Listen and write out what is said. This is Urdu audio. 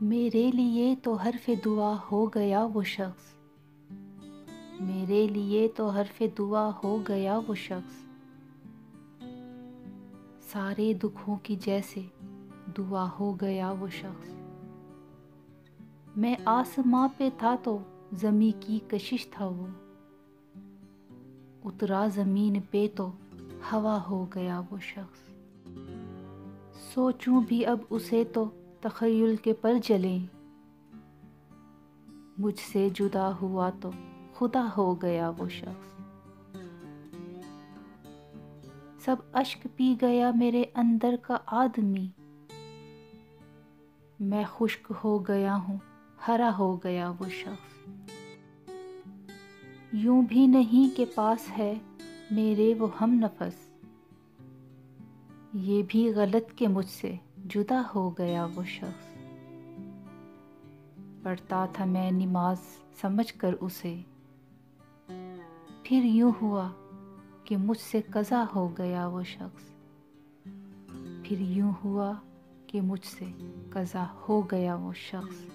میرے لیے تو حرف دعا ہو گیا وہ شخص، میرے لیے تو حرف دعا ہو گیا وہ شخص، سارے دکھوں کی جیسے دعا ہو گیا وہ شخص۔ میں آسماں پہ تھا تو زمیں کی کشش تھا وہ، اترا زمین پہ تو ہوا ہو گیا وہ شخص۔ سوچوں بھی اب اسے تو تخیل کے پر جلیں، مجھ سے جدا ہوا تو خدا ہو گیا وہ شخص۔ سب اشک پی گیا میرے اندر کا آدمی، میں خشک ہو گیا ہوں ہرا ہو گیا وہ شخص۔ یوں بھی نہیں کہ پاس ہے میرے وہ ہم نفس، یہ بھی غلط کہ مجھ سے جدا ہو گیا وہ شخص۔ پڑھتا تھا میں نماز سمجھ کر اسے، پھر یوں ہوا کہ مجھ سے قضا ہو گیا وہ شخص، پھر یوں ہوا کہ مجھ سے قضا ہو گیا وہ شخص۔